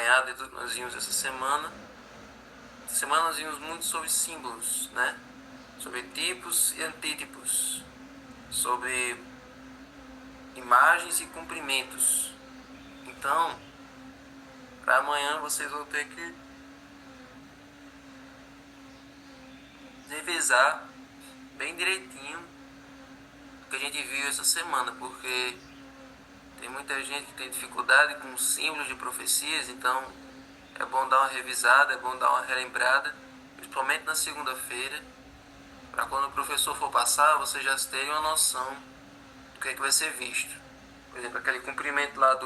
acompanhado, nós vimos essa semana. Essa semana nós vimos muito sobre símbolos, né? Sobre tipos e antítipos, sobre imagens e cumprimentos. Então, para amanhã vocês vão ter que revisar bem direitinho o que a gente viu essa semana, porque tem muita gente que tem dificuldade com símbolos de profecias, então é bom dar uma revisada, é bom dar uma relembrada, principalmente na segunda-feira, para quando o professor for passar, vocês já terem uma noção do que é que vai ser visto. Por exemplo, aquele cumprimento lá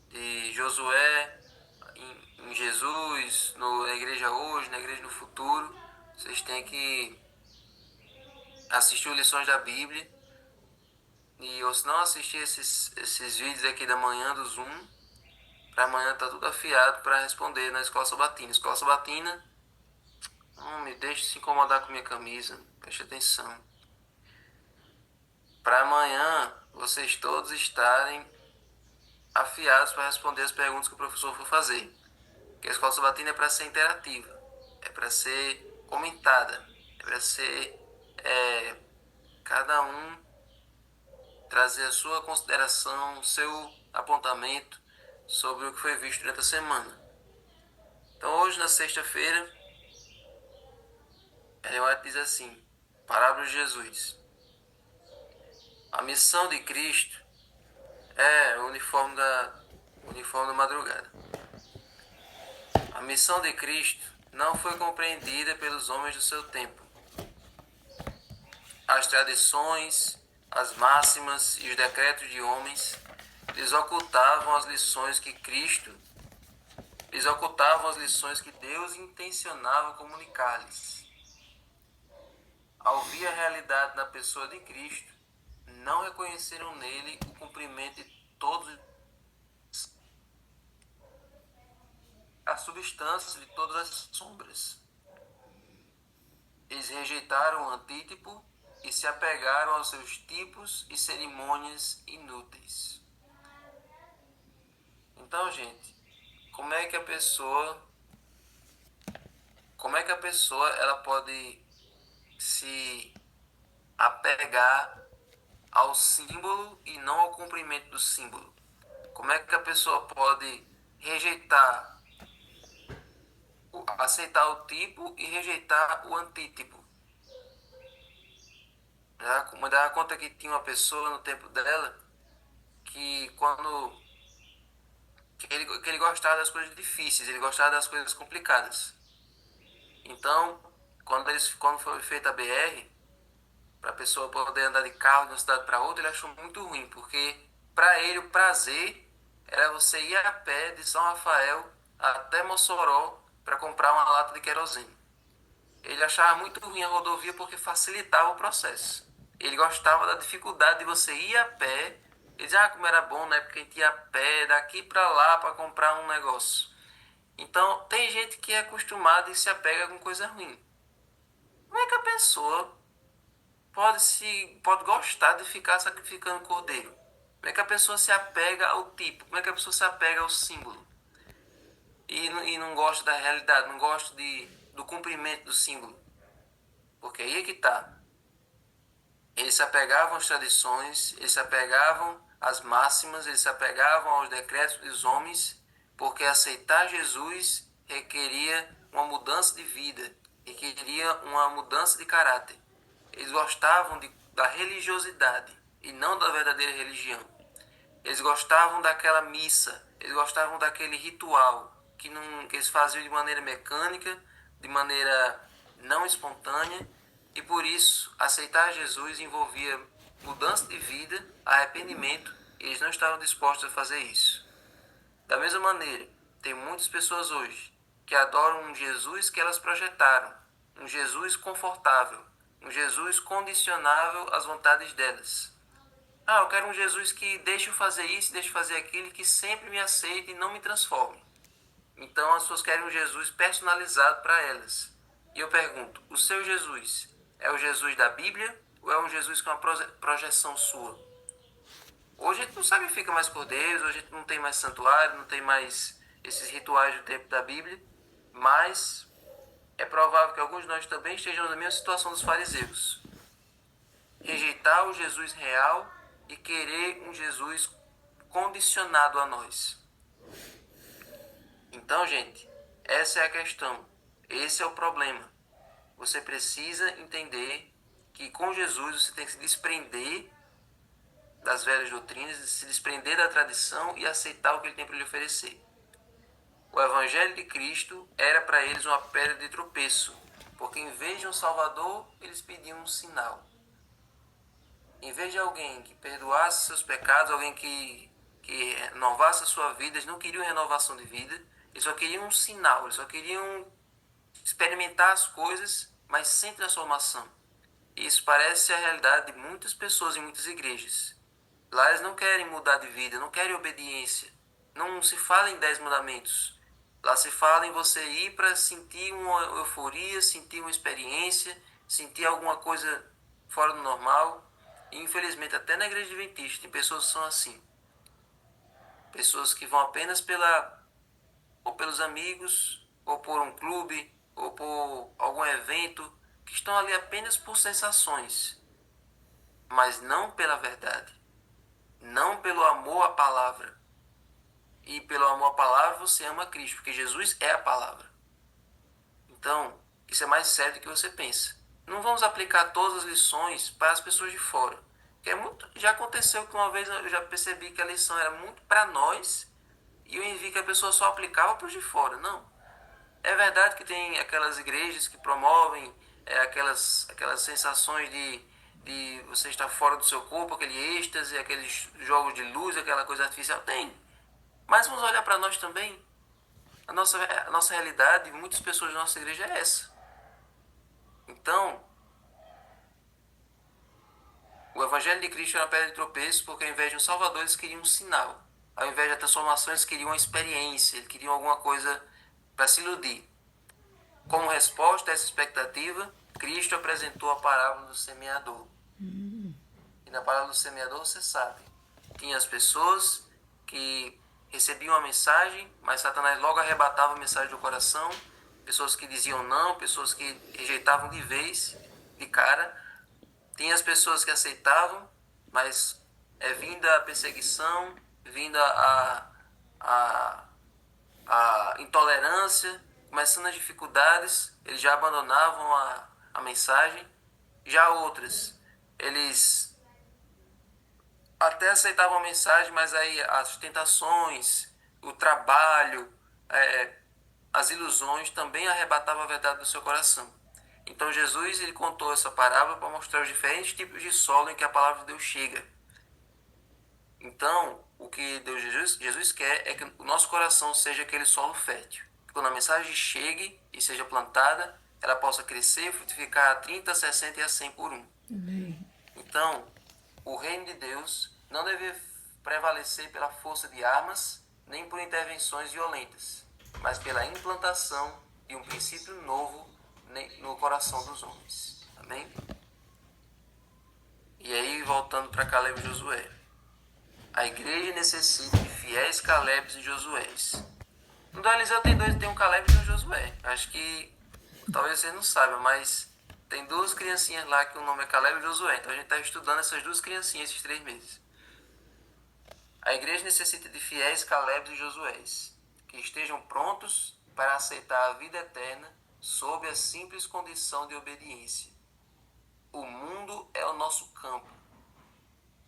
de Josué em Jesus, na igreja hoje, na igreja no futuro. Vocês têm que assistir lições da Bíblia. E ou se não assistir esses vídeos aqui da manhã do Zoom, para amanhã tá tudo afiado para responder na escola sabatina. Escola sabatina, não me deixe se incomodar com minha camisa, preste atenção. Para amanhã vocês todos estarem afiados para responder as perguntas que o professor for fazer. Porque a escola sabatina é para ser interativa, é para ser comentada, é para ser cada um trazer a sua consideração, o seu apontamento sobre o que foi visto durante a semana. Então hoje, na sexta-feira, Ellen White diz assim: Parábola de Jesus. A missão de Cristo é o uniforme da madrugada. A missão de Cristo não foi compreendida pelos homens do seu tempo. As tradições, as máximas e os decretos de homens lhes ocultavam as lições que Deus intencionava comunicar-lhes. Ao ver a realidade na pessoa de Cristo, não reconheceram nele o cumprimento de todos a substância de todas as sombras. Eles rejeitaram o antítipo e se apegaram aos seus tipos e cerimônias inúteis. Então, gente, como é que a pessoa ela pode se apegar ao símbolo e não ao cumprimento do símbolo? Como é que a pessoa pode aceitar o tipo e rejeitar o antítipo? Me dá conta que tinha uma pessoa no tempo dela que ele gostava das coisas difíceis, ele gostava das coisas complicadas. Então, quando foi feita a BR, para a pessoa poder andar de carro de uma cidade para outra, ele achou muito ruim, porque para ele o prazer era você ir a pé de São Rafael até Mossoró para comprar uma lata de querosene. Ele achava muito ruim a rodovia porque facilitava o processo. Ele gostava da dificuldade de você ir a pé. Ele dizia, como era bom, né? Porque a gente ia a pé daqui para lá para comprar um negócio. Então, tem gente que é acostumada e se apega com coisa ruim. Como é que a pessoa pode gostar de ficar sacrificando cordeiro? Como é que a pessoa se apega ao tipo? Como é que a pessoa se apega ao símbolo? E não gosta da realidade, não gosta do cumprimento do símbolo? Porque aí é que está. Eles se apegavam às tradições, eles se apegavam às máximas, eles se apegavam aos decretos dos homens, porque aceitar Jesus requeria uma mudança de vida, requeria uma mudança de caráter. Eles gostavam da religiosidade e não da verdadeira religião. Eles gostavam daquela missa, eles gostavam daquele ritual que eles faziam de maneira mecânica, de maneira não espontânea, e por isso aceitar Jesus envolvia mudança de vida, arrependimento, e eles não estavam dispostos a fazer isso. Da mesma maneira, tem muitas pessoas hoje que adoram um Jesus que elas projetaram, um Jesus confortável, um Jesus condicionável às vontades delas. Eu quero um Jesus que deixe eu fazer isso, deixe eu fazer aquilo, que sempre me aceite e não me transforme. Então as pessoas querem um Jesus personalizado para elas. E eu pergunto, o seu Jesus é o Jesus da Bíblia ou é um Jesus com uma projeção sua? Hoje a gente não sacrifica mais cordeiros, hoje a gente não tem mais santuário, não tem mais esses rituais do tempo da Bíblia, mas é provável que alguns de nós também estejamos na mesma situação dos fariseus. Rejeitar o Jesus real e querer um Jesus condicionado a nós. Então, gente, essa é a questão. Esse é o problema. Você precisa entender que com Jesus você tem que se desprender das velhas doutrinas, se desprender da tradição e aceitar o que ele tem para lhe oferecer. O Evangelho de Cristo era para eles uma pedra de tropeço, porque em vez de um Salvador, eles pediam um sinal. Em vez de alguém que perdoasse seus pecados, alguém que renovasse a sua vida, eles não queriam renovação de vida, eles só queriam um sinal, eles só queriam experimentar as coisas, mas sem transformação. E isso parece a realidade de muitas pessoas em muitas igrejas. Lá eles não querem mudar de vida, não querem obediência. Não se fala em 10 mandamentos. Lá se fala em você ir para sentir uma euforia, sentir uma experiência, sentir alguma coisa fora do normal. E infelizmente até na igreja adventista tem pessoas que são assim. Pessoas que vão apenas ou pelos amigos, ou por um clube, ou por algum evento, que estão ali apenas por sensações, mas não pela verdade, não pelo amor à palavra. E pelo amor à palavra você ama Cristo, porque Jesus é a palavra. Então, isso é mais sério do que você pensa. Não vamos aplicar todas as lições para as pessoas de fora. Já aconteceu que uma vez eu já percebi que a lição era muito para nós e eu vi que a pessoa só aplicava para os de fora. Não. É verdade que tem aquelas igrejas que promovem aquelas sensações de você estar fora do seu corpo, aquele êxtase, aqueles jogos de luz, aquela coisa artificial. Tem. Mas vamos olhar para nós também. A nossa realidade, muitas pessoas da nossa igreja é essa. Então, o Evangelho de Cristo era uma pedra de tropeço porque ao invés de um Salvador eles queriam um sinal. Ao invés da transformação eles queriam uma experiência, eles queriam alguma coisa para se iludir. Como resposta a essa expectativa, Cristo apresentou a parábola do semeador. E na parábola do semeador, você sabe, tinha as pessoas que recebiam a mensagem, mas Satanás logo arrebatava a mensagem do coração, pessoas que diziam não, pessoas que rejeitavam de vez, de cara. Tinha as pessoas que aceitavam, mas vinda a perseguição, vinda a intolerância, começando as dificuldades, eles já abandonavam a mensagem. Já outras, eles até aceitavam a mensagem, mas aí as tentações, o trabalho, as ilusões também arrebatavam a verdade do seu coração. Então Jesus ele contou essa parábola para mostrar os diferentes tipos de solo em que a palavra de Deus chega. Então, o que Jesus quer é que o nosso coração seja aquele solo fértil. Que quando a mensagem chegue e seja plantada, ela possa crescer, frutificar a 30, 60 e a 100 por um. Amém. Então, o reino de Deus não deve prevalecer pela força de armas, nem por intervenções violentas, mas pela implantação de um princípio novo no coração dos homens. Amém? E aí, voltando para Caleb e Josué. A igreja necessita de fiéis Calebes e Josués. No do Eliseu tem um Caleb e um Josué. Acho que talvez vocês não saibam, mas tem duas criancinhas lá que o nome é Caleb e Josué. Então a gente está estudando essas duas criancinhas esses 3 meses. A igreja necessita de fiéis Calebes e Josués, que estejam prontos para aceitar a vida eterna sob a simples condição de obediência. O mundo é o nosso campo.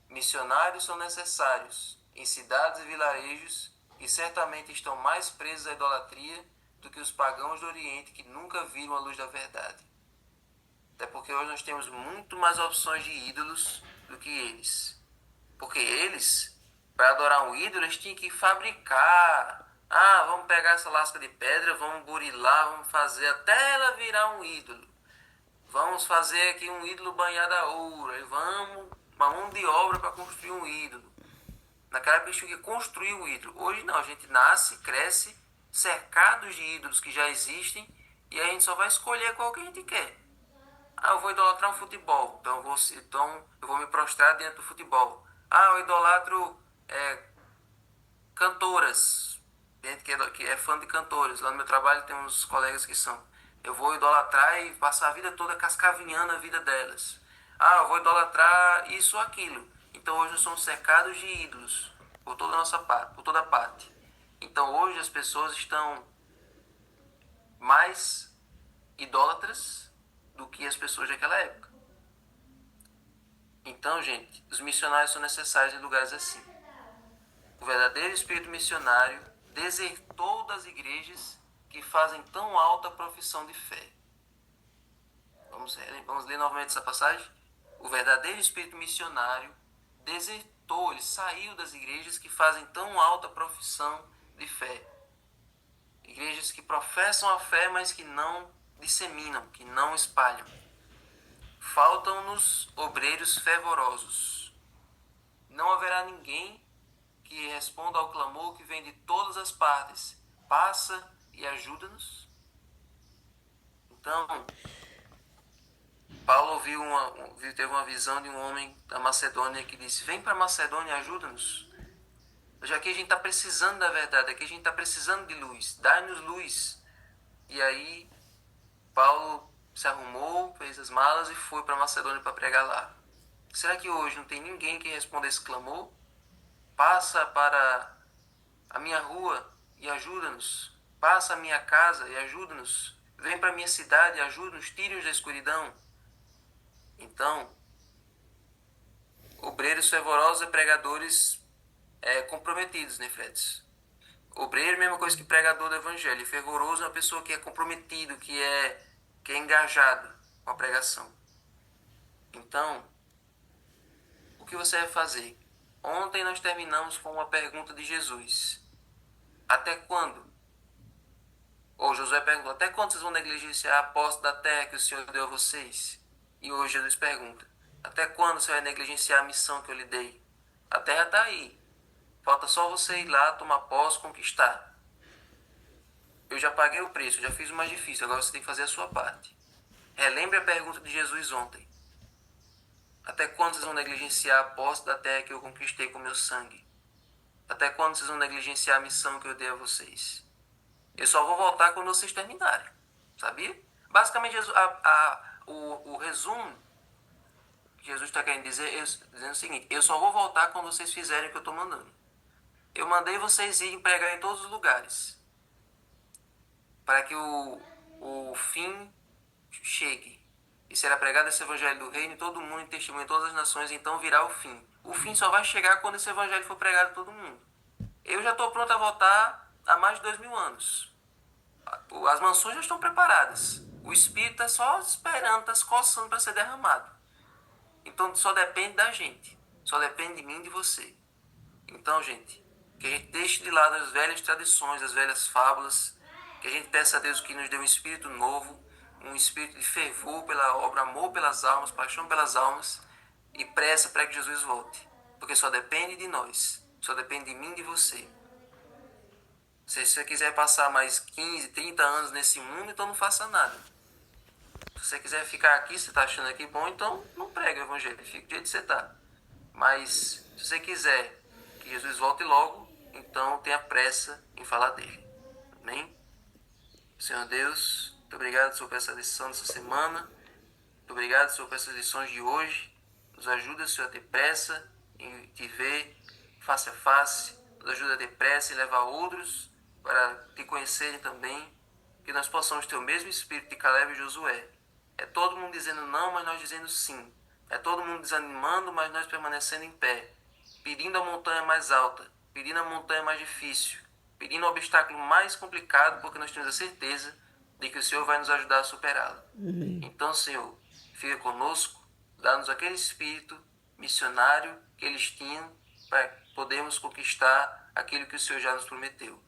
Missionários são necessários em cidades e vilarejos e certamente estão mais presos à idolatria do que os pagãos do Oriente que nunca viram a luz da verdade. Até porque hoje nós temos muito mais opções de ídolos do que eles. Porque eles, para adorar um ídolo, eles tinham que fabricar. Vamos pegar essa lasca de pedra, vamos burilar, vamos fazer até ela virar um ídolo. Vamos fazer aqui um ídolo banhado a ouro. E vamos, uma mão de obra para construir um ídolo. Naquela época eles tinham que construir um ídolo. Hoje não, a gente nasce, cresce, cercados de ídolos que já existem, e a gente só vai escolher qual que a gente quer. Eu vou idolatrar um futebol, então eu vou me prostrar diante do futebol. Eu idolatro cantoras, gente que é fã de cantores. Lá no meu trabalho tem uns colegas que são. Eu vou idolatrar e passar a vida toda cascavinhando a vida delas. Ah, eu vou idolatrar isso ou aquilo. Então hoje nós somos cercados de ídolos por toda a nossa parte, por toda parte. Então hoje as pessoas estão mais idólatras do que as pessoas daquela época. Então, gente, os missionários são necessários em lugares assim. O verdadeiro espírito missionário desertou das igrejas que fazem tão alta profissão de fé. Vamos ler novamente essa passagem? O verdadeiro espírito missionário desertou, ele saiu das igrejas que fazem tão alta profissão de fé. Igrejas que professam a fé, mas que não disseminam, que não espalham. Faltam-nos obreiros fervorosos. Não haverá ninguém que responda ao clamor que vem de todas as partes. Passa e ajuda-nos. Então, Paulo teve uma visão de um homem da Macedônia que disse: vem para a Macedônia e ajuda-nos. Já que a gente está precisando da verdade, aqui a gente está precisando de luz, dá-nos luz. E aí, Paulo se arrumou, fez as malas e foi para a Macedônia para pregar lá. Será que hoje não tem ninguém que responda esse clamor? Passa para a minha rua e ajuda-nos. Passa a minha casa e ajuda-nos. Vem para a minha cidade e ajuda-nos. Tire-nos da escuridão. Então, obreiros fervorosos e pregadores comprometidos, né, Freds? Obreiro é a mesma coisa que pregador do evangelho. Fervoroso é uma pessoa que é comprometido, que é engajado com a pregação. Então, o que você vai fazer? Ontem nós terminamos com uma pergunta de Jesus. Até quando? Ou Josué perguntou, até quando vocês vão negligenciar a posse da terra que o Senhor deu a vocês? E hoje Jesus pergunta, até quando você vai negligenciar a missão que eu lhe dei? A terra está aí. Falta só você ir lá, tomar posse, conquistar. Eu já paguei o preço, já fiz o mais difícil, agora você tem que fazer a sua parte. Relembre a pergunta de Jesus ontem. Até quando vocês vão negligenciar a posse da terra que eu conquistei com meu sangue? Até quando vocês vão negligenciar a missão que eu dei a vocês? Eu só vou voltar quando vocês terminarem. Sabia? Basicamente, o resumo que Jesus está querendo dizer é dizendo o seguinte: eu só vou voltar quando vocês fizerem o que eu estou mandando. Eu mandei vocês irem pregar em todos os lugares, para que o fim chegue. E será pregado esse evangelho do reino em todo mundo, em testemunho em todas as nações, então virá o fim. O fim só vai chegar quando esse evangelho for pregado a todo mundo. Eu já estou pronto a voltar há mais de 2000 anos. As mansões já estão preparadas. O Espírito está só esperando, está se coçando para ser derramado. Então só depende da gente. Só depende de mim e de você. Então, gente, que a gente deixe de lado as velhas tradições, as velhas fábulas. Que a gente peça a Deus que nos dê um espírito novo, um espírito de fervor pela obra, amor pelas almas, paixão pelas almas e pressa para que Jesus volte. Porque só depende de nós, só depende de mim e de você. Se você quiser passar mais 15, 30 anos nesse mundo, então não faça nada. Se você quiser ficar aqui, você está achando aqui bom, então não pregue o evangelho, fique do jeito que você está. Mas se você quiser que Jesus volte logo, então tenha pressa em falar dele. Amém? Senhor Deus, muito obrigado, Senhor, por essa lição dessa semana. Muito obrigado, Senhor, por essas lições de hoje. Nos ajuda, Senhor, a ter pressa em te ver face a face. Nos ajuda a ter pressa em levar outros para te conhecerem também. Que nós possamos ter o mesmo espírito de Caleb e Josué. É todo mundo dizendo não, mas nós dizendo sim. É todo mundo desanimando, mas nós permanecendo em pé. Pedindo a montanha mais alta, pedindo a montanha mais difícil, pedindo o obstáculo mais complicado, porque nós temos a certeza de que o Senhor vai nos ajudar a superá-lo. Então, Senhor, fica conosco, dá-nos aquele espírito missionário que eles tinham para podermos conquistar aquilo que o Senhor já nos prometeu.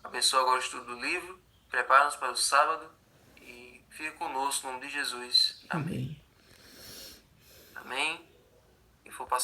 Abençoa agora o estudo do livro, prepara-nos para o sábado e fica conosco, no nome de Jesus. Amém. Amém. E for